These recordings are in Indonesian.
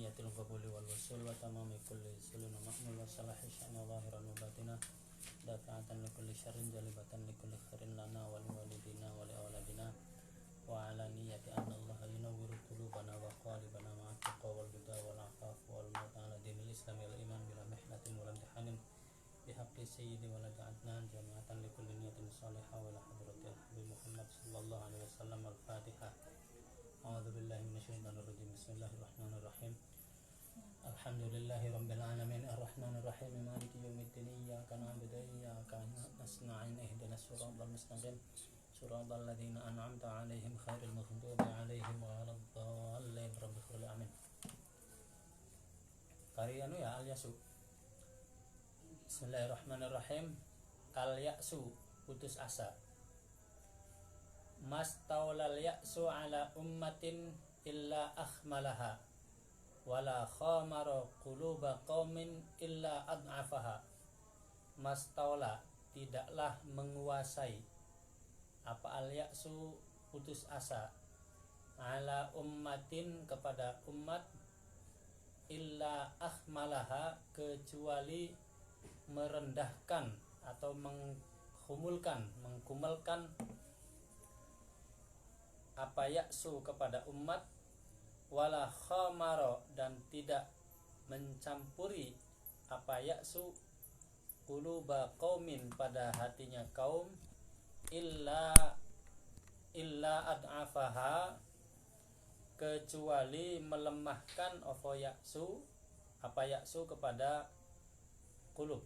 niyatil qabuli wal wusul wa tamami kulli sulun ma'mul wa salahi sya'na zahiran wa batinah dafa'atan li kulli syarrin jalibatan li kulli khairin lana wa li walidina wa li awladina wa ala niyati anna allaha yunawwiru qulubana wa qalibana ma'a taqwa wal huda wal afaf wal maut ala dinil islam wal iman bila mihnatin wal imtihanin bihaqqi sayyidi wa laja'atna jami'atan li kulli niyatin salihah wa la hadratil habib Muhammad sallallahu alaihi wasallam. Al-Fatihah. A'udzu billahi minasyaitonir rajim. Bismillahirrahmanirrahim. Alhamdulillahi rabbil alamin arrahmanir rahim maliki yaumiddin iyyaka na'budu wa iyyaka nasta'in ihdinas siratal mustaqim siratal ladzina an'amta 'alaihim ghairil maghdubi 'alaihim waladdallin rabbil alamin. Karyanu ya al-yasu. Bismillahirrahmanirrahim. Al-ya'su, putus asa. Mastaulal ya'su ala ummatin illa akhmalaha wala khamara quluba qaumin illa ad'afaha. Mastaula, tidaklah menguasai apa al-ya'su, putus asa, ala ummatin, kepada umat, illa akhmalaha, kecuali merendahkan atau mengkumelkan apa ya'su kepada umat, wala khamara, dan tidak mencampuri apa ya'su quluba qaumin, pada hatinya kaum, illa ad'afaha, kecuali melemahkan apa ya'su kepada qulub.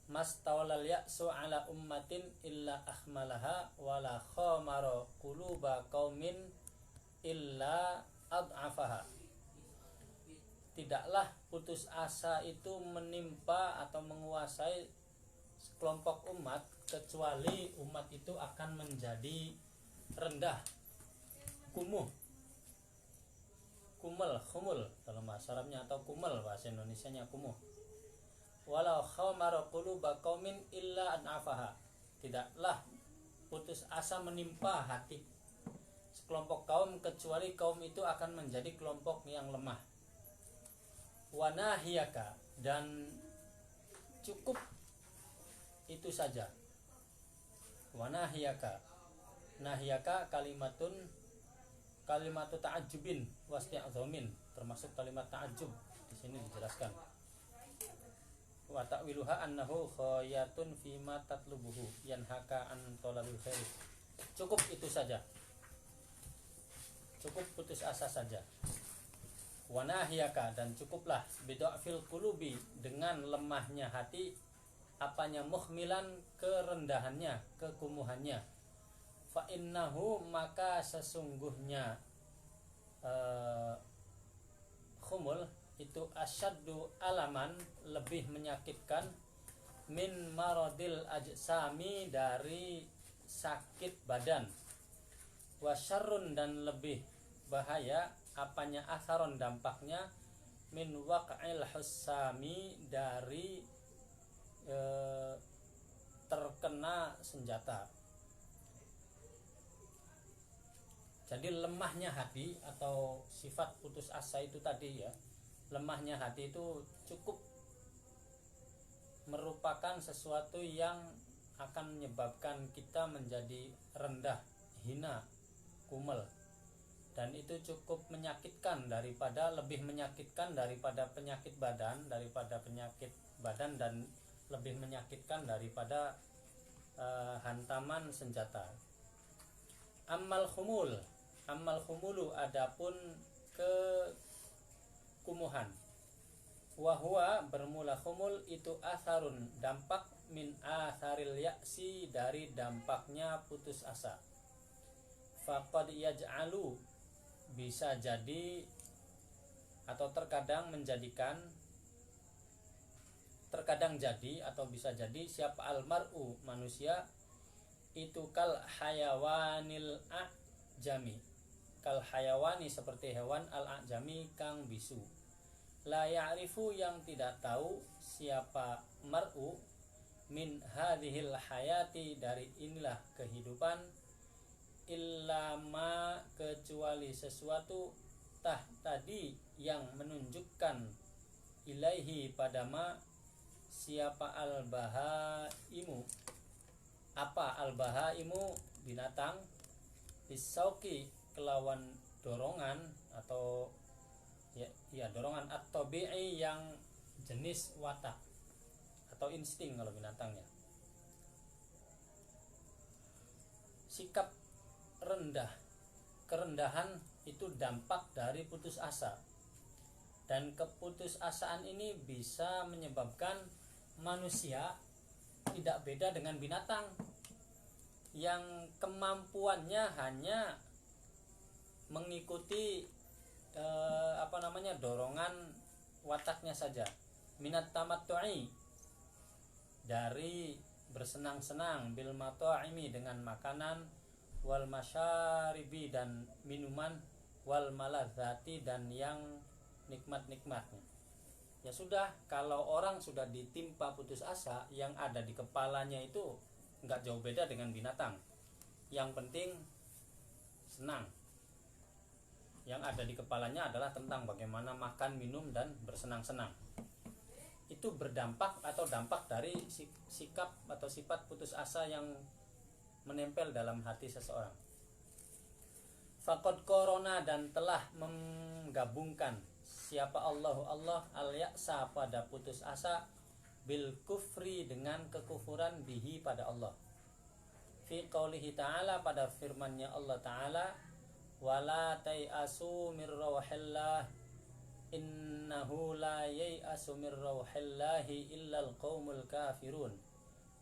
Mastawlal ya'su ala ummatin illa akhmalaha wala khamara quluba qaumin illa ad'afaha. Tidaklah putus asa itu menimpa atau menguasai sekelompok umat, kecuali umat itu akan menjadi rendah, kumuh, khumul dalam bahasa Arabnya, atau kumel bahasa Indonesianya kumuh. Walau khamara quluba qaumin illa ad'afaha. Tidaklah putus asa menimpa hati sekelompok kaum, kecuali kaum itu akan menjadi kelompok yang lemah. Wa nahiyaka, dan cukup itu saja. Wa nahiyaka kalimatu ta'ajjubin wasti'adzamin, termasuk kalimat ta'ajjub di sini dijelaskan. Wa ta'wiluha annahu khayatun fima tatlubuhu yanhaka an talabil khair. Cukup itu saja, cukup putus asa saja. Wa nahiyaka, dan cukuplah bid'afil qulubi, dengan lemahnya hati, apanya, mukhmilan, kerendahannya, kekumuhannya. Fa innahu, maka sesungguhnya khumul itu asyaddu alaman, lebih menyakitkan, min maradil ajsami, dari sakit badan, wasyarrun, dan lebih bahaya, apanya, atharon, dampaknya, min waq'il hussami, dari terkena senjata. Jadi lemahnya hati atau sifat putus asa itu tadi ya, lemahnya hati itu cukup merupakan sesuatu yang akan menyebabkan kita menjadi rendah, hina, kumel, dan itu cukup menyakitkan, lebih menyakitkan daripada penyakit badan, dan lebih menyakitkan daripada hantaman senjata. Ammal khumulu, adapun kekumuhan, wahwa, bermula khumul itu atharun, dampak, min atharil ya'si, dari dampaknya putus asa. Faqad yaj'alu, bisa jadi atau terkadang jadi atau bisa jadi, siapa almar'u, manusia, itu kal hayawanil a'jami, kal hayawani, seperti hewan, al-a'jami, kang bisu. La ya'rifu, yang tidak tahu, siapa mar'u, min hadhil hayati, dari inilah kehidupan, illa ma, kecuali sesuatu, tadi yang menunjukkan ilaihi pada ma siapa al-bahaimu, apa al-bahaimu binatang, bisauki kelawan dorongan atau ya dorongan at-tabi'i yang jenis watak atau insting kalau binatangnya. Sikap rendah, kerendahan itu dampak dari putus asa. Dan keputusasaan ini bisa menyebabkan manusia tidak beda dengan binatang yang kemampuannya hanya mengikuti dorongan wataknya saja. Minat tamattu'i, dari bersenang-senang, bil mata'imi dengan makanan, wal masyaribi dan minuman, wal maladzati dan yang nikmat-nikmatnya. Ya sudah, kalau orang sudah ditimpa putus asa, yang ada di kepalanya itu enggak jauh beda dengan binatang. Yang penting senang. Yang ada di kepalanya adalah tentang bagaimana makan, minum dan bersenang-senang. Itu berdampak atau dampak dari sikap atau sifat putus asa yang menempel dalam hati seseorang. Faqad korona dan telah menggabungkan siapa Allah al-ya'sa pada putus asa bil kufri dengan kekufuran bihi pada Allah. Fi qaulihi ta'ala pada firman-Nya Allah Ta'ala, wala tai'asu mir rauhillah innahu la yai'asu mir rauhillahi illal qaumul kafirun.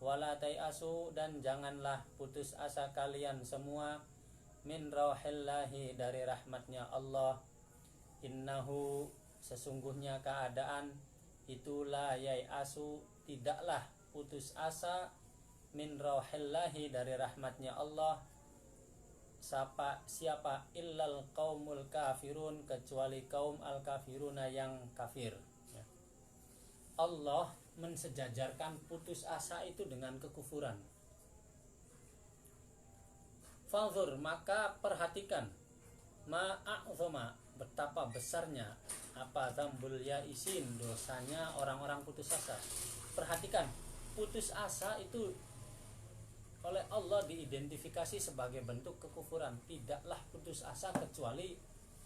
Wala tai'asu dan janganlah putus asa kalian semua min rauhillahi dari rahmatnya Allah. Innahu sesungguhnya keadaan itu la yai'asu tidaklah putus asa min rauhillahi dari rahmatnya Allah siapa illal qaumul kafirun kecuali kaum al-kafiruna yang kafir. Allah mensejajarkan putus asa itu dengan kekufuran. Fanzur maka perhatikan ma'a'zama betapa besarnya apa dzambul yaisin dosanya orang-orang putus asa. Perhatikan, putus asa itu oleh Allah diidentifikasi sebagai bentuk kekufuran. Tidaklah putus asa kecuali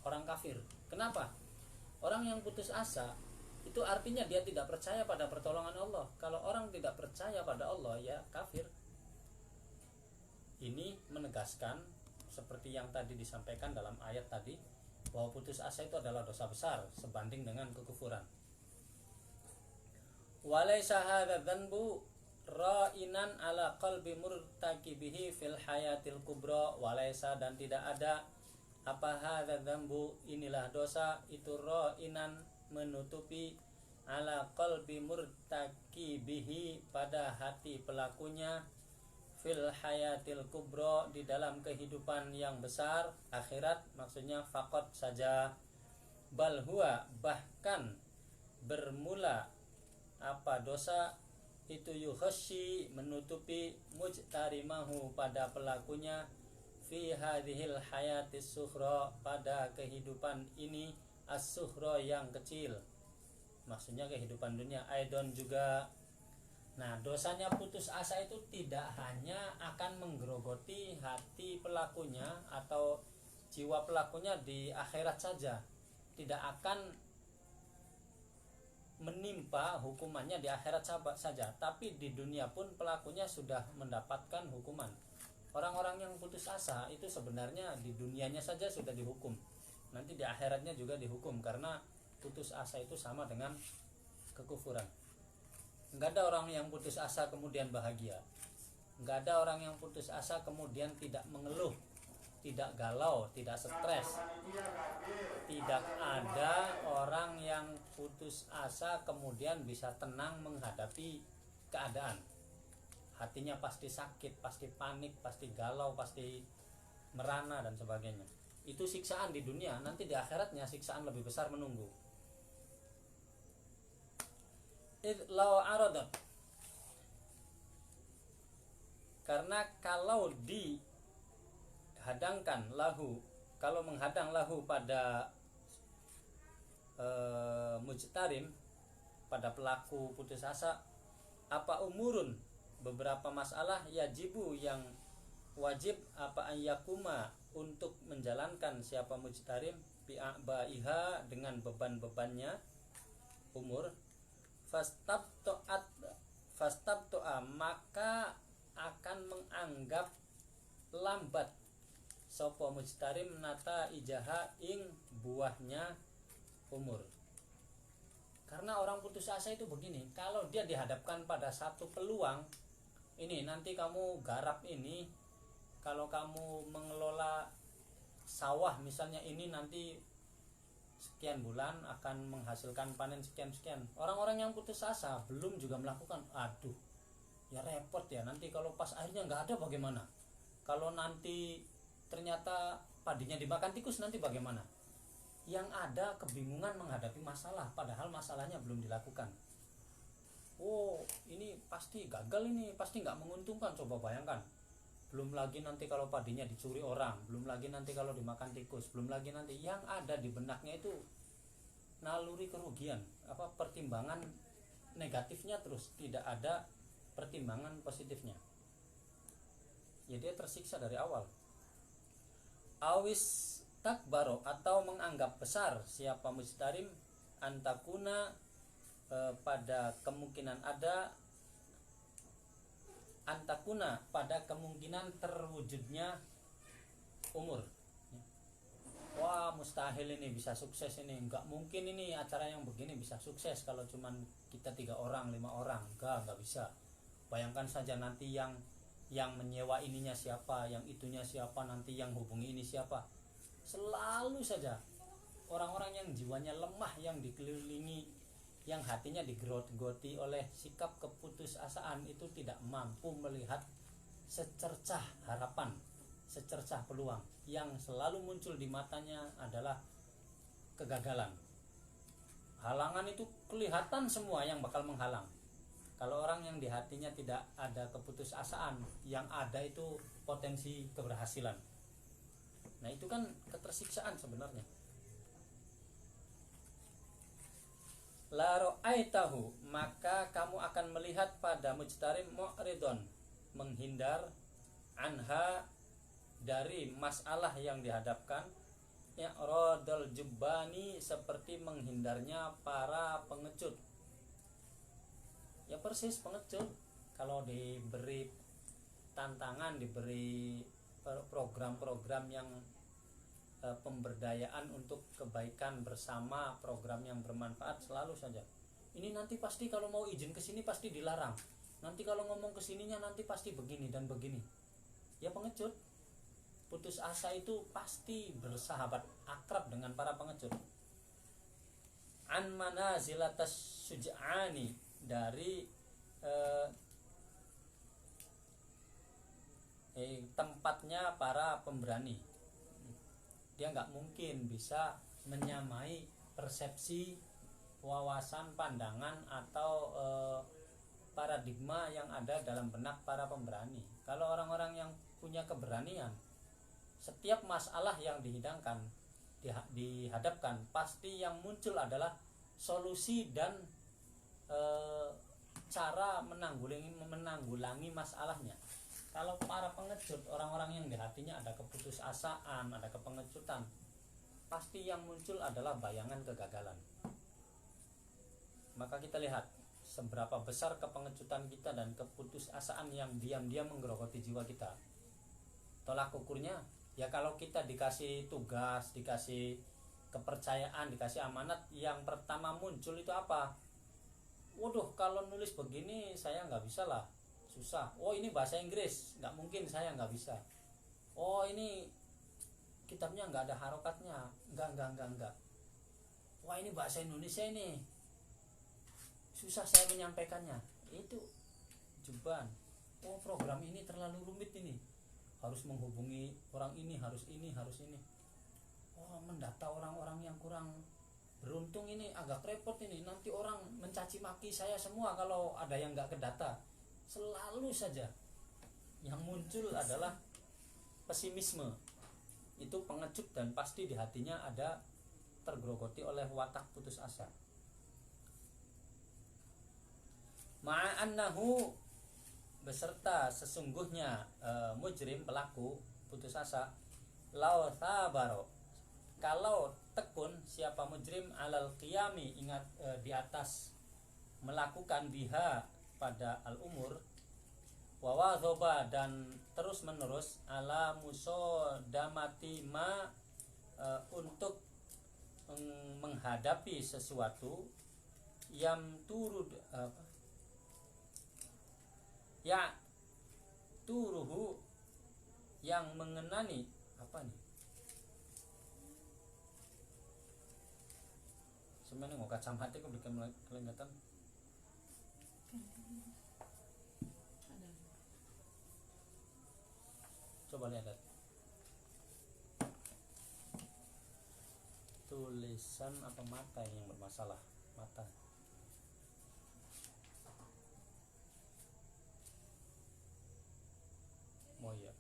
orang kafir. Kenapa? Orang yang putus asa itu artinya dia tidak percaya pada pertolongan Allah. Kalau orang tidak percaya pada Allah, ya kafir. Ini menegaskan seperti yang tadi disampaikan dalam ayat tadi, bahwa putus asa itu adalah dosa besar sebanding dengan kekufuran. Walaysa hadza dzanbu ra'inan ala qalbi murtakibihi fil hayatil kubra. Walaysa dan tidak ada apa hadza dzanbu inilah dosa itu ra'inan menutupi ala qalbi murtakibihi pada hati pelakunya fil hayatil kubra di dalam kehidupan yang besar akhirat, maksudnya faqat saja, bal huwa bahkan bermula apa dosa itu yukhshi menutupi mujtarimahu pada pelakunya fi hadhil hayatis sukhra pada kehidupan ini as-sukhra yang kecil, maksudnya kehidupan dunia. Aidon juga. Nah, dosanya putus asa itu tidak hanya akan menggerogoti hati pelakunya atau jiwa pelakunya di akhirat saja, tidak akan menimpa hukumannya di akhirat saja, tapi di dunia pun pelakunya sudah mendapatkan hukuman. Orang-orang yang putus asa itu sebenarnya di dunianya saja sudah dihukum, nanti di akhiratnya juga dihukum, karena putus asa itu sama dengan kekufuran. Enggak ada orang yang putus asa kemudian bahagia. Enggak ada orang yang putus asa kemudian tidak mengeluh, tidak galau, tidak stres. Tidak ada orang yang putus asa kemudian bisa tenang menghadapi keadaan. Hatinya pasti sakit, pasti panik, pasti galau, pasti merana dan sebagainya. Itu siksaan di dunia, nanti di akhiratnya siksaan lebih besar menunggu. Idlau aradat, karena kalau dihadangkan lahu, kalau menghadang lahu pada mujtarim, pada pelaku putus asa, apa umurun, beberapa masalah, yajibu yang wajib, apa ayyakuma, untuk menjalankan siapa mujtarim, bi'abaiha, dengan beban-bebannya umur, fastabto'a, maka akan menganggap lambat sopo mujtarim nata ijaha, ing buahnya umur. Karena orang putus asa itu begini, kalau dia dihadapkan pada satu peluang, ini nanti kamu garap ini, kalau kamu mengelola sawah misalnya, ini nanti sekian bulan akan menghasilkan panen sekian-sekian. Orang-orang yang putus asa belum juga melakukan, aduh ya repot ya, nanti kalau pas akhirnya nggak ada bagaimana, kalau nanti ternyata padinya dimakan tikus nanti bagaimana. Yang ada kebingungan menghadapi masalah, padahal masalahnya belum dilakukan. Oh ini pasti gagal, ini pasti nggak menguntungkan. Coba bayangkan, belum lagi nanti kalau padinya dicuri orang, belum lagi nanti kalau dimakan tikus, belum lagi nanti, yang ada di benaknya itu naluri kerugian, apa pertimbangan negatifnya terus, tidak ada pertimbangan positifnya. Ya dia tersiksa dari awal. Awis takbaro, atau menganggap besar siapa mujtarim, antakuna, pada kemungkinan ada, antakuna, pada kemungkinan terwujudnya umur. Wah mustahil ini bisa sukses, ini nggak mungkin ini acara yang begini bisa sukses kalau cuman kita 3 orang 5 orang, nggak bisa. Bayangkan saja nanti yang menyewa ininya siapa, yang itunya siapa, nanti yang hubungi ini siapa. Selalu saja orang-orang yang jiwanya lemah, yang dikelilingi, yang hatinya digeroti oleh sikap keputusasaan, itu tidak mampu melihat secercah harapan, secercah peluang. Yang selalu muncul di matanya adalah kegagalan. Halangan itu kelihatan semua yang bakal menghalang. Kalau orang yang di hatinya tidak ada keputusasaan, yang ada itu potensi keberhasilan. Nah itu kan ketersiksaan sebenarnya. La ra'aitahu, maka kamu akan melihat pada mujtarim mu'ridon, menghindar, anha, dari masalah yang dihadapkan, i'radul jubbani, seperti menghindarnya para pengecut. Ya persis pengecut, kalau diberi tantangan, diberi program-program yang pemberdayaan untuk kebaikan bersama, program yang bermanfaat, selalu saja ini nanti pasti kalau mau izin ke sini pasti dilarang, nanti kalau ngomong ke sininya nanti pasti begini dan begini. Ya pengecut. Putus asa itu pasti bersahabat akrab dengan para pengecut. An manazilatas suja'ani, dari tempatnya para pemberani. Dia nggak mungkin bisa menyamai persepsi, wawasan, pandangan, atau paradigma yang ada dalam benak para pemberani. Kalau orang-orang yang punya keberanian, setiap masalah yang dihadapkan, pasti yang muncul adalah solusi dan cara menanggulangi masalahnya. Kalau para pengecut, orang-orang yang di hatinya ada keputusasaan, ada kepengecutan, pasti yang muncul adalah bayangan kegagalan. Maka kita lihat seberapa besar kepengecutan kita dan keputusasaan yang diam-diam menggerogoti jiwa kita. Tolak ukurnya, ya kalau kita dikasih tugas, dikasih kepercayaan, dikasih amanat, yang pertama muncul itu apa? Waduh, kalau nulis begini saya nggak bisa lah, susah. Oh ini bahasa Inggris, nggak mungkin, saya nggak bisa. Oh ini kitabnya nggak ada harokatnya, enggak. Wah ini bahasa Indonesia ini, susah saya menyampaikannya. Itu jeban. Oh program ini terlalu rumit ini, harus menghubungi orang ini, harus ini. Oh mendata orang-orang yang kurang beruntung ini agak repot ini, nanti orang mencaci maki saya semua kalau ada yang nggak kedata. Selalu saja yang muncul adalah pesimisme. Itu pengecut dan pasti di hatinya ada tergerogoti oleh watak putus asa. Ma'annahu, beserta sesungguhnya mujrim, pelaku putus asa, lau sabaro, kalau tekun siapa mujrim, alal qiyami, ingat di atas melakukan biha pada al umur, wawadhoba, dan terus menerus ala musodamati ma, untuk menghadapi sesuatu yang turud ya turuhu, yang mengenani apa nih sebenarnya nggak kacamata kok bikin kelihatan. Coba lihat tulisan apa mata yang bermasalah, mata. Oh iya.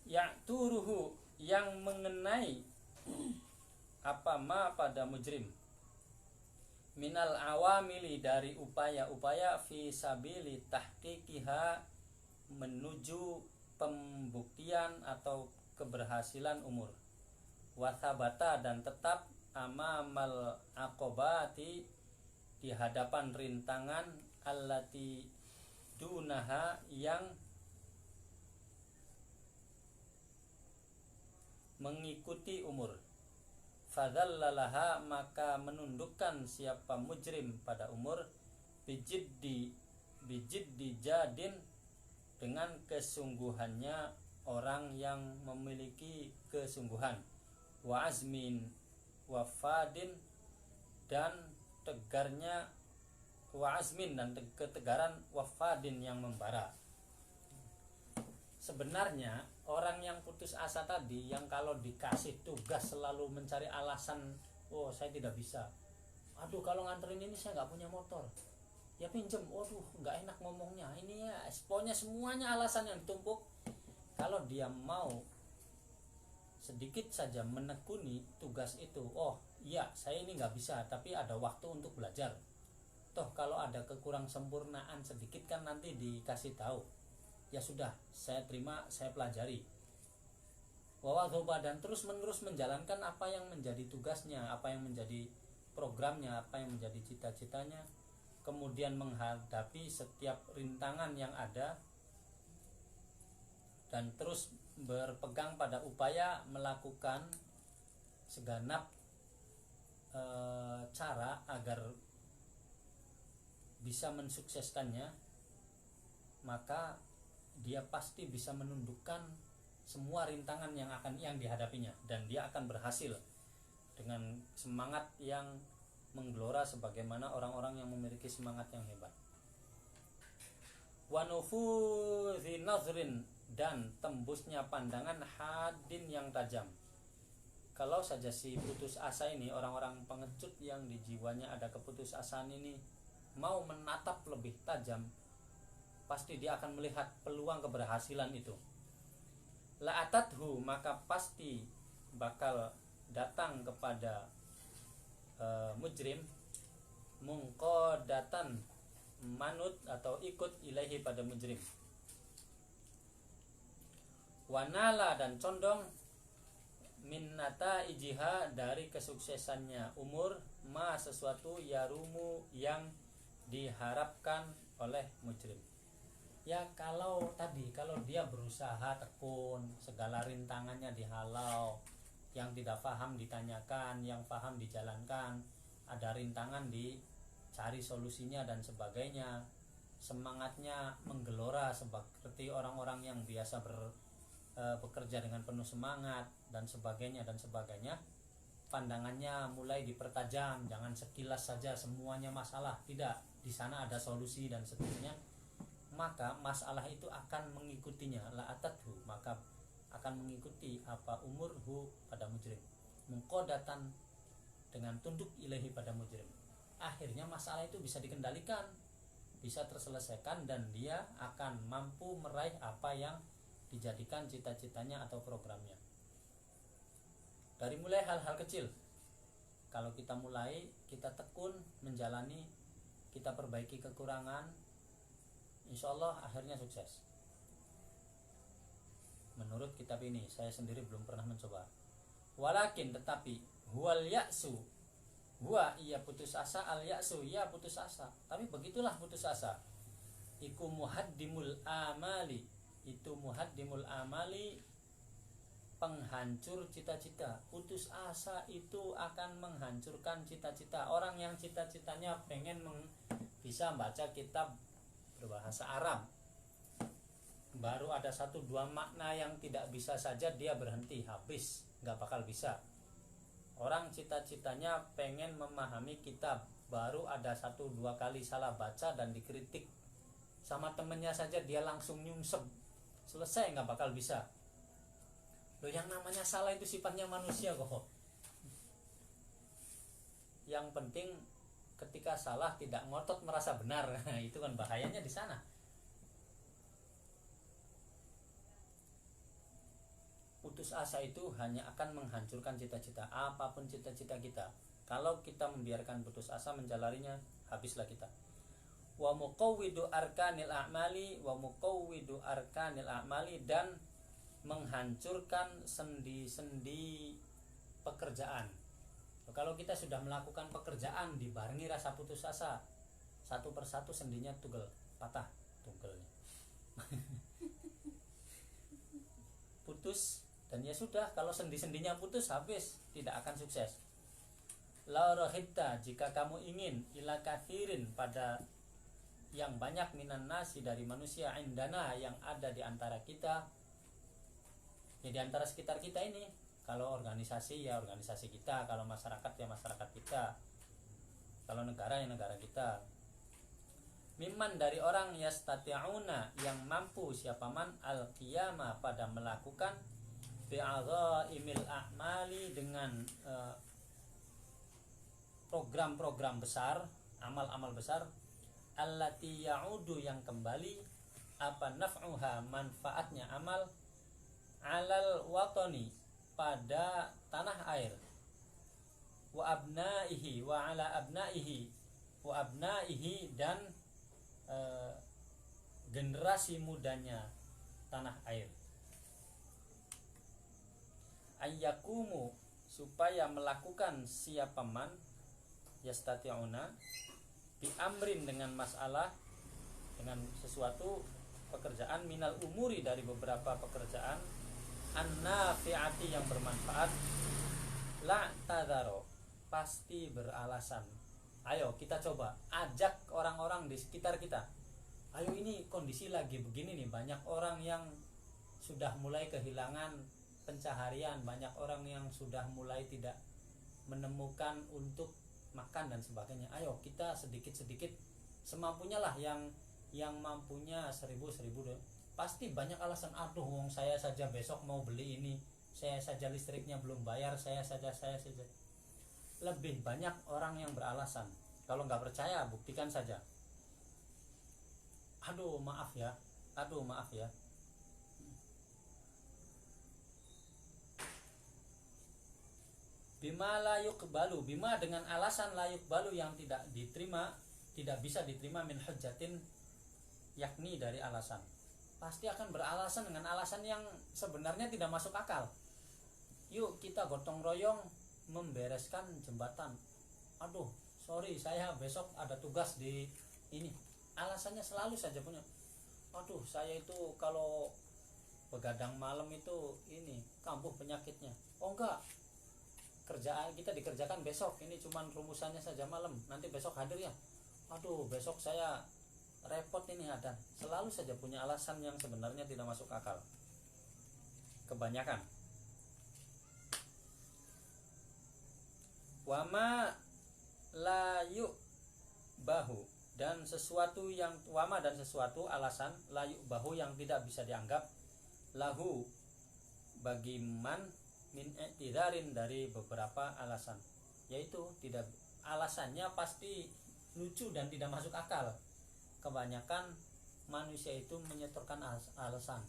Ya turuhu, yang mengenai apa ma pada mujrim, minal awamili, dari upaya-upaya fi sabili tahqiqiha, menuju pembuktian atau keberhasilan umur, wasabata, dan tetap amamal aqobati, di hadapan rintangan, allati dunaha, yang mengikuti umur. Fadallalaha, maka menundukkan siapa mujrim pada umur, bijiddi jadin, dengan kesungguhannya orang yang memiliki kesungguhan, wa azmin wafadin, dan tegarnya, wa azmin, dan ketegaran, wafadin, yang membara. Sebenarnya orang yang putus asa tadi, yang kalau dikasih tugas selalu mencari alasan, oh saya tidak bisa, aduh kalau nganterin ini saya nggak punya motor, ya pinjem, waduh nggak enak ngomongnya, ini ya pokoknya semuanya alasan yang ditumpuk. Kalau dia mau sedikit saja menekuni tugas itu, oh iya saya ini nggak bisa, tapi ada waktu untuk belajar, toh kalau ada kekurang sempurnaan sedikit kan nanti dikasih tahu, ya sudah saya terima, saya pelajari. Wawadhoba, dan terus menerus menjalankan apa yang menjadi tugasnya, apa yang menjadi programnya, apa yang menjadi cita-citanya, kemudian menghadapi setiap rintangan yang ada, dan terus berpegang pada upaya melakukan segenap cara agar bisa mensukseskannya, maka dia pasti bisa menundukkan semua rintangan yang dihadapinya, dan dia akan berhasil dengan semangat yang menggelora sebagaimana orang-orang yang memiliki semangat yang hebat. Wa nufudhi nazrin, dan tembusnya pandangan, hadin, yang tajam. Kalau saja si putus asa ini, orang-orang pengecut yang di jiwanya ada keputusasaan ini, mau menatap lebih tajam, pasti dia akan melihat peluang keberhasilan itu. La'atathu, maka pasti bakal datang kepada mujrim, mungqadatan, manut atau ikut ilaihi pada mujrim, wanala, dan condong, minnata ijiha, dari kesuksesannya umur, ma, sesuatu, yarumu, yang diharapkan oleh mujrim. Ya kalau tadi, kalau dia berusaha tekun, segala rintangannya dihalau, yang tidak paham ditanyakan, yang paham dijalankan, ada rintangan dicari solusinya dan sebagainya, semangatnya menggelora seperti orang-orang yang biasa bekerja dengan penuh semangat dan sebagainya, pandangannya mulai dipertajam, jangan sekilas saja semuanya masalah, tidak, di sana ada solusi dan seterusnya, maka masalah itu akan mengikutinya, la'atathu, maka akan mengikuti apa umurhu pada mujrim, mungqadatan, dengan tunduk ilahi pada mujrim. Akhirnya masalah itu bisa dikendalikan, bisa terselesaikan, dan dia akan mampu meraih apa yang dijadikan cita-citanya atau programnya. Dari mulai hal-hal kecil. Kalau kita mulai, kita tekun menjalani, kita perbaiki kekurangan, insya Allah akhirnya sukses. Menurut kitab ini, saya sendiri belum pernah mencoba. Walakin tetapi huwal ya'su, huwa iya putus asa, al ya'su iya putus asa. Tapi begitulah putus asa. Iku muhaddimul amali, itu muhaddimul amali, penghancur cita-cita. Putus asa itu akan menghancurkan cita-cita. Orang yang cita-citanya pengen bisa baca kitab berbahasa Arab, baru ada 1-2 makna yang tidak bisa saja dia berhenti, habis, gak bakal bisa. Orang cita-citanya pengen memahami kitab, baru ada 1-2 kali salah baca dan dikritik sama temennya saja dia langsung nyungsep, selesai, gak bakal bisa. Loh, yang namanya salah itu sifatnya manusia kok. Yang penting ketika salah tidak ngotot merasa benar. Itu kan bahayanya di sana. Putus asa itu hanya akan menghancurkan cita-cita, apapun cita-cita kita. Kalau kita membiarkan putus asa menjalarinya, habislah kita. Wa muqawwidu arkanil a'mali, wa muqawwidu arkanil a'mali, dan menghancurkan sendi-sendi pekerjaan. Kalau kita sudah melakukan pekerjaan dibarengi rasa putus asa, satu persatu sendinya tugel, patah tugelnya. Putus, dan ya sudah, kalau sendi-sendinya putus, habis, tidak akan sukses. La rohibta, jika kamu ingin, ila kathirin, pada yang banyak, minan nasi, dari manusia, indana, yang ada di antara kita, ya di antara sekitar kita ini. Kalau organisasi ya organisasi kita, kalau masyarakat ya masyarakat kita, kalau negara ya negara kita. Mimman, dari orang yastati'una, yang mampu, siapa man, al-qiyama, pada melakukan bi'adha'imil a'mali, dengan program-program besar, amal-amal besar, allati ya'udu, yang kembali, apa naf'uha, manfaatnya amal, alal watani, pada tanah air, wa abnaihi, wa ala abnaihi, wa abnaihi, dan generasi mudanya tanah air. Ayyakumu, supaya melakukan, siapa man yastati'una, bi amrin, dengan masalah, dengan sesuatu pekerjaan, minal umuri, dari beberapa pekerjaan, an-nafi'ati, yang bermanfaat, la tadharo, pasti beralasan. Ayo kita coba ajak orang-orang di sekitar kita. Ayo, ini kondisi lagi begini nih, banyak orang yang sudah mulai kehilangan pencaharian, banyak orang yang sudah mulai tidak menemukan untuk makan dan sebagainya. Ayo kita sedikit-sedikit semampunya lah, yang mampunya 1000 deh. Pasti banyak alasan. Aduh, wong saya saja besok mau beli ini, saya saja listriknya belum bayar, saya saja. Lebih banyak orang yang beralasan. Kalau nggak percaya, buktikan saja. Aduh maaf ya. Bima la yuqbalu, bima, dengan alasan la yuqbalu, yang tidak diterima, tidak bisa diterima, min hujjatin, yakni dari alasan. Pasti akan beralasan dengan alasan yang sebenarnya tidak masuk akal. Yuk kita gotong royong membereskan jembatan. Aduh, sorry, saya besok ada tugas di ini. Alasannya selalu saja punya. Aduh, saya itu kalau begadang malam itu ini kambuh penyakitnya. Oh enggak, kerjaan kita dikerjakan besok, ini cuman rumusannya saja malam, nanti besok hadir ya. Aduh, besok saya repot ini ada. Selalu saja punya alasan yang sebenarnya tidak masuk akal, kebanyakan. Wama layu bahu, dan sesuatu yang wama, dan sesuatu alasan layu bahu, yang tidak bisa dianggap, lahu, bagi man, min i'tidarin, dari beberapa alasan, yaitu tidak, alasannya pasti lucu dan tidak masuk akal. Kebanyakan manusia itu menyetorkan alasan.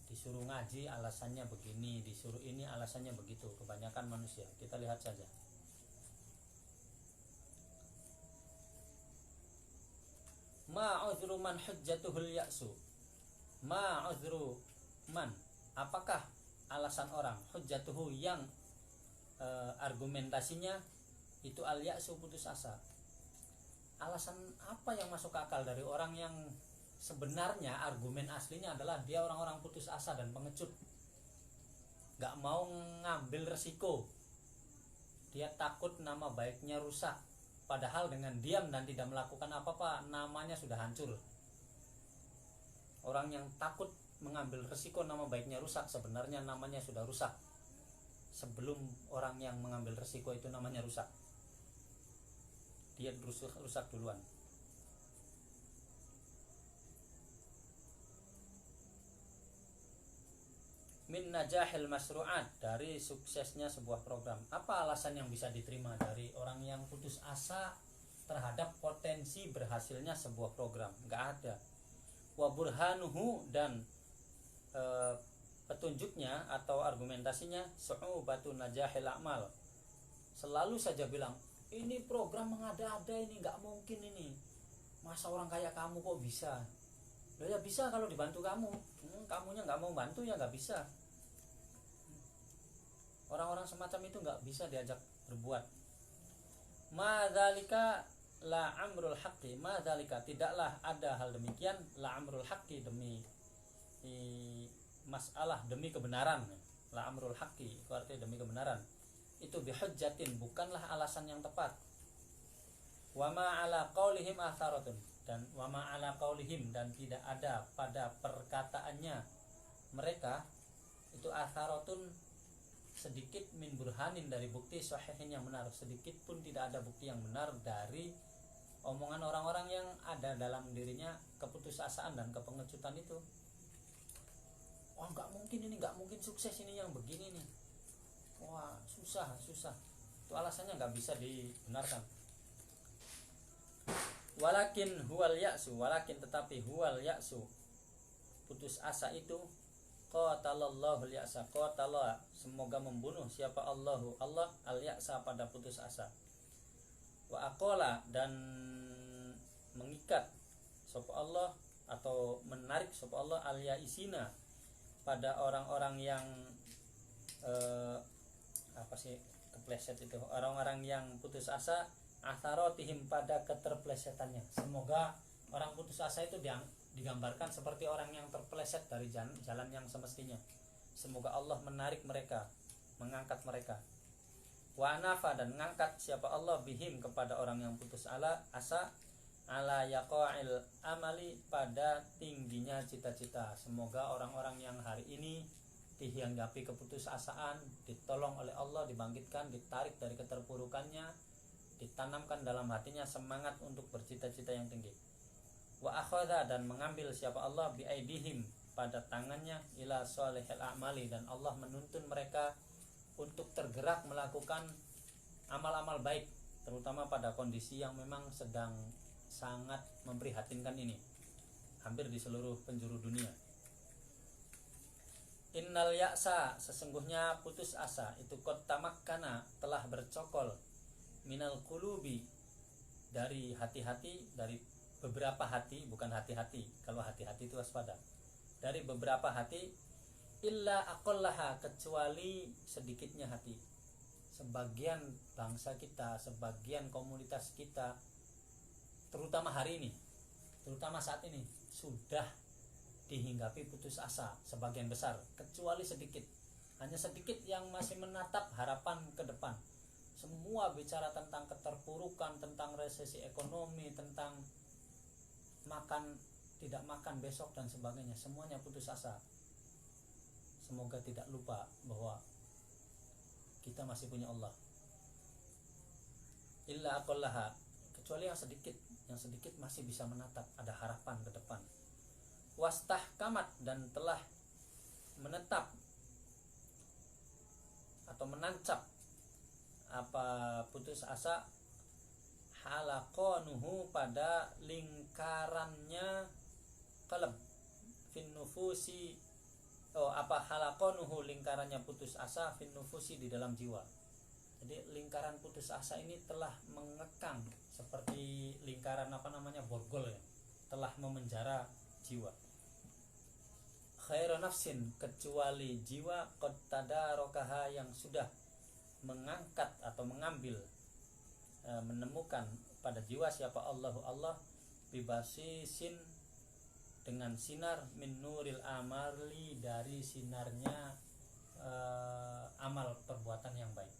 Disuruh ngaji alasannya begini, disuruh ini alasannya begitu. Kebanyakan manusia, kita lihat saja. Ma'udhru man hujjatuhul ya'su. Ma'udhru man, apakah alasan orang hujjatuhu yang argumentasinya itu al-ya'su, putus asa. Alasan apa yang masuk akal dari orang yang sebenarnya argumen aslinya adalah dia orang-orang putus asa dan pengecut, gak mau ngambil resiko, dia takut nama baiknya rusak, padahal dengan diam dan tidak melakukan apa-apa namanya sudah hancur. Orang yang takut mengambil resiko nama baiknya rusak, sebenarnya namanya sudah rusak sebelum orang yang mengambil resiko itu namanya rusak. Dia rusak duluan. Min najahil masru'at, dari suksesnya sebuah program. Apa alasan yang bisa diterima dari orang yang putus asa terhadap potensi berhasilnya sebuah program? Gak ada. Wa burhanuhu, dan petunjuknya atau argumentasinya su'ubatu najahil a'mal. Selalu saja bilang, ini program mengada-ada, ini gak mungkin ini. Masa orang kayak kamu kok bisa? Loh ya bisa kalau dibantu kamu. Kamunya gak mau bantu ya gak bisa. Orang-orang semacam itu gak bisa diajak berbuat. Madzalika la amrul haqqi. Madzalika, tidaklah ada hal demikian, la amrul haqqi, demi masalah, demi kebenaran. La amrul haqqi itu artinya demi kebenaran. Itu bihujjatin, bukanlah alasan yang tepat. Wa ma ala qaulihim atharatun, dan wa ma ala qaulihim, dan tidak ada pada perkataannya mereka itu atharatun, sedikit min burhanin, dari bukti sahihin yang benar. Sedikit pun tidak ada bukti yang benar dari omongan orang-orang yang ada dalam dirinya keputusasaan dan kepengecutan itu. Wah nggak mungkin ini, nggak mungkin sukses ini yang begini nih. Wah susah. Itu alasannya nggak bisa dibenarkan. Walakin huwal ya'su, walakin tetapi huwal ya'su, putus asa itu, qatalallahu al-ya'sa, qatala, semoga membunuh siapa Allah al-ya'sa, pada putus asa. Wa aqala, dan mengikat sapa Allah atau menarik sapa Allah al-ya'isina, pada orang-orang yang kepleset itu, orang-orang yang putus asa, atharatihim, pada keterplesetannya. Semoga orang putus asa itu digambarkan seperti orang yang terpeleset dari jalan yang semestinya. Semoga Allah menarik mereka, mengangkat mereka. Wa anafa, dan mengangkat siapa Allah bihim, kepada orang yang putus asa, ala yaqa'il amali, pada tingginya cita-cita. Semoga orang-orang yang hari ini dihinggapi keputusasaan ditolong oleh Allah, dibangkitkan, ditarik dari keterpurukannya, ditanamkan dalam hatinya semangat untuk bercita-cita yang tinggi. Wa akhadha, dan mengambil siapa Allah bi aidihim, pada tangannya, ila sholihil a'mali, dan Allah menuntun mereka untuk tergerak melakukan amal-amal baik, terutama pada kondisi yang memang sedang sangat memprihatinkan ini, hampir di seluruh penjuru dunia. Innal ya'sa, sesungguhnya putus asa itu qad tamakkana, telah bercokol, minal qulubi, dari hati-hati, dari beberapa hati, bukan hati-hati. Kalau hati-hati itu waspada. Dari beberapa hati, illa aqallaha, kecuali sedikitnya hati. Sebagian bangsa kita, sebagian komunitas kita, terutama hari ini, terutama saat ini, sudah dihinggapi putus asa sebagian besar, kecuali sedikit. Hanya sedikit yang masih menatap harapan ke depan. Semua bicara tentang keterpurukan, tentang resesi ekonomi, tentang makan tidak makan besok dan sebagainya. Semuanya putus asa. Semoga tidak lupa bahwa kita masih punya Allah. Illa aqallaha, kecuali yang sedikit masih bisa menatap, ada harapan ke depan. Wastahkamat, dan telah menetap atau menancap apa putus asa, halaqanuhu, pada lingkarannya qalb, fin nufusi, halakonuhu, lingkarannya putus asa, fin nufusi, di dalam jiwa. Jadi lingkaran putus asa ini telah mengekang seperti lingkaran borgol ya, telah memenjara jiwa. Khairu nafsin, kecuali jiwa qad tadarokaha, yang sudah mengangkat atau mengambil, menemukan pada jiwa siapa Allahu Allah, bibasisin, dengan sinar, min nuril amali, dari sinarnya amal perbuatan yang baik.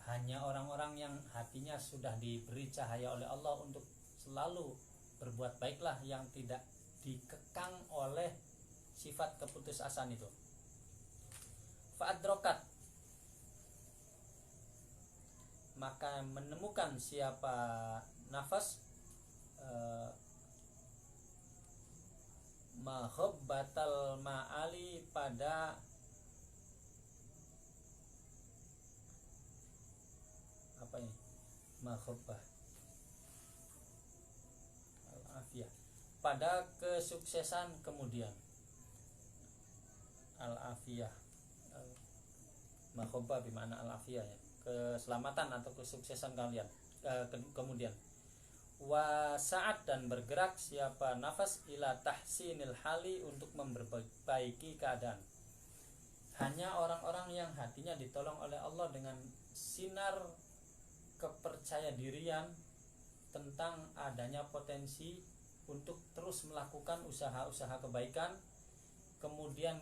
Hanya orang-orang yang hatinya sudah diberi cahaya oleh Allah untuk selalu berbuat baiklah, yang tidak dikekang oleh sifat keputusasaan itu. Fa'adrokat, maka menemukan siapa nafas mahabbatal ma'ali, pada mahabbah al-afiyah, pada kesuksesan kemudian. Al-afiyah, mahabbah bermakna al-afiyah ya, keselamatan atau kesuksesan kalian kemudian. Wa sa'at, dan bergerak siapa nafas, ila tahsinil hali, untuk memperbaiki keadaan. Hanya orang-orang yang hatinya ditolong oleh Allah dengan sinar kepercaya dirian tentang adanya potensi untuk terus melakukan usaha-usaha kebaikan, kemudian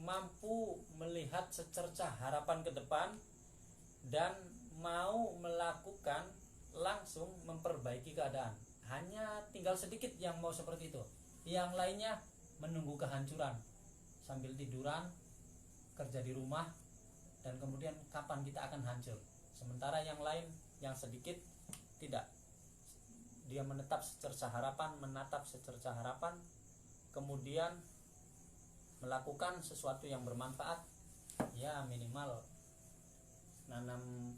mampu melihat secercah harapan ke depan, dan mau melakukan langsung memperbaiki keadaan. Hanya tinggal sedikit yang mau seperti itu, yang lainnya menunggu kehancuran sambil tiduran, kerja di rumah, dan kemudian kapan kita akan hancur. Sementara yang lain, yang sedikit, tidak, dia menatap secercah harapan, kemudian melakukan sesuatu yang bermanfaat, ya minimal nanam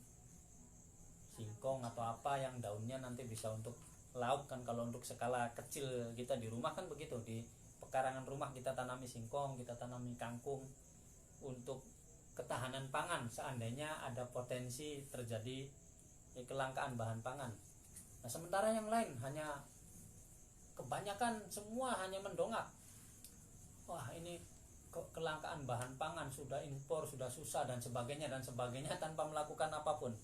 singkong atau apa yang daunnya nanti bisa untuk lauk kan. Kalau untuk skala kecil kita di rumah kan begitu, di pekarangan rumah kita tanami singkong, kita tanami kangkung, untuk ketahanan pangan seandainya ada potensi terjadi kelangkaan bahan pangan. Nah, sementara yang lain hanya kebanyakan semua hanya mendongak. Wah, ini kelangkaan bahan pangan, sudah impor, sudah susah dan sebagainya tanpa melakukan apapun.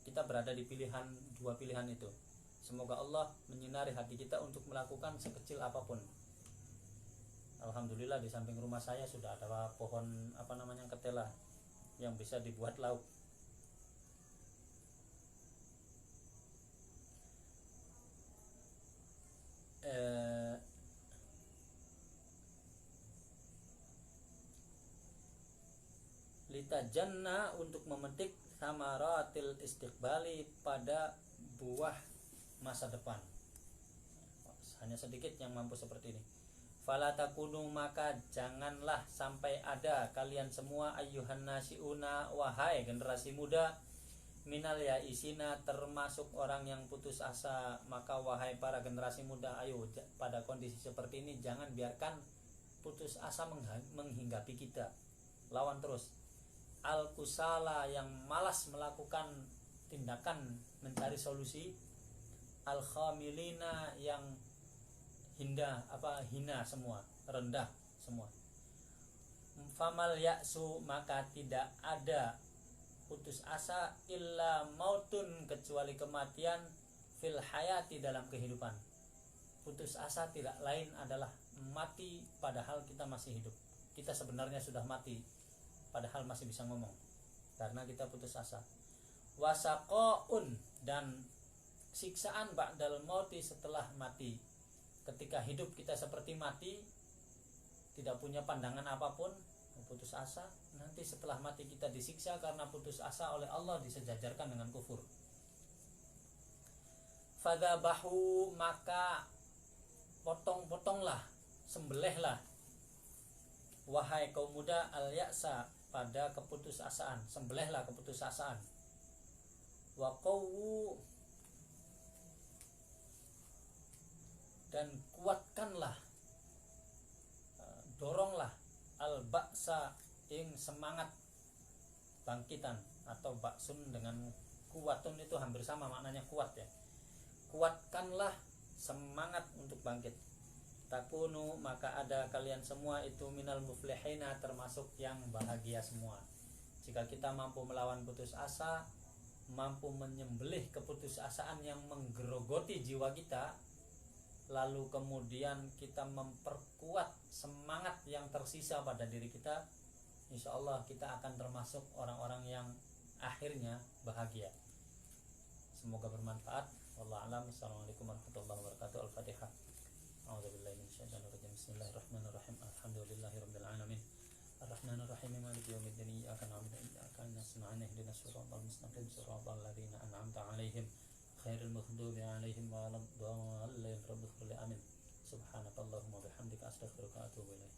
Kita berada di dua pilihan itu. Semoga Allah menyinari hati kita untuk melakukan sekecil apapun. Alhamdulillah di samping rumah saya sudah ada pohon ketela yang bisa dibuat lauk. Litajanna, untuk memetik samaratil istiqbali, pada buah masa depan. Hanya sedikit yang mampu seperti ini. Fala takunu, maka janganlah sampai ada kalian semua, ayyuhan nasiuna, wahai generasi muda, minal yaisina, termasuk orang yang putus asa. Maka wahai para generasi muda, ayo pada kondisi seperti ini jangan biarkan putus asa menghinggapi kita. Lawan terus. Al-kusala, yang malas melakukan tindakan mencari solusi. Al-khamilina, yang hina semua, rendah semua. Famal ya'su, maka tidak ada putus asa, illa mautun, kecuali kematian, fil hayati, dalam kehidupan. Putus asa tidak lain adalah mati padahal kita masih hidup. Kita sebenarnya sudah mati padahal masih bisa ngomong karena kita putus asa. Wasaqaun, dan siksaan ba'dal mauti, setelah mati. Ketika hidup kita seperti mati, tidak punya pandangan apapun, putus asa. Nanti setelah mati kita disiksa karena putus asa oleh Allah, disejajarkan dengan kufur. Fadzabahu, maka potong-potonglah, sembelihlah, wahai kaum muda, al-ya'sa, pada keputusasaan, sembelihlah keputusasaan. Wa qawwu, dan kuatkanlah doronglah al-ba'sa ing semangat bangkitan, atau ba'sun dengan kuwatun itu hampir sama maknanya, kuat ya. Kuatkanlah semangat untuk bangkit. Takunu, maka ada kalian semua itu minal muflihina, termasuk yang bahagia semua. Jika kita mampu melawan putus asa, mampu menyembelih keputusasaan yang menggerogoti jiwa kita, lalu kemudian kita memperkuat semangat yang tersisa pada diri kita, insya Allah kita akan termasuk orang-orang yang akhirnya bahagia. Semoga bermanfaat. Wallahu a'lam. Assalamualaikum warahmatullahi wabarakatuh. Al-Fatihah. A'udzubillahi minasyaitonir rajim. Bismillahirrahmanirrahim. Alhamdulillahirabbil alamin. Ar-Rahmanir Rahim. Maliki yaumiddin. Iyyaka na'budu wa iyyaka nasta'in. Ihdinas siratal mustaqim. Siratal ladzina an'amta 'alaihim ghairil maghdubi 'alaihim waladdallin. Rabbighfirli. Amin. Subhanakallahumma wa bihamdika astaghfiruka wa atubu ilaik.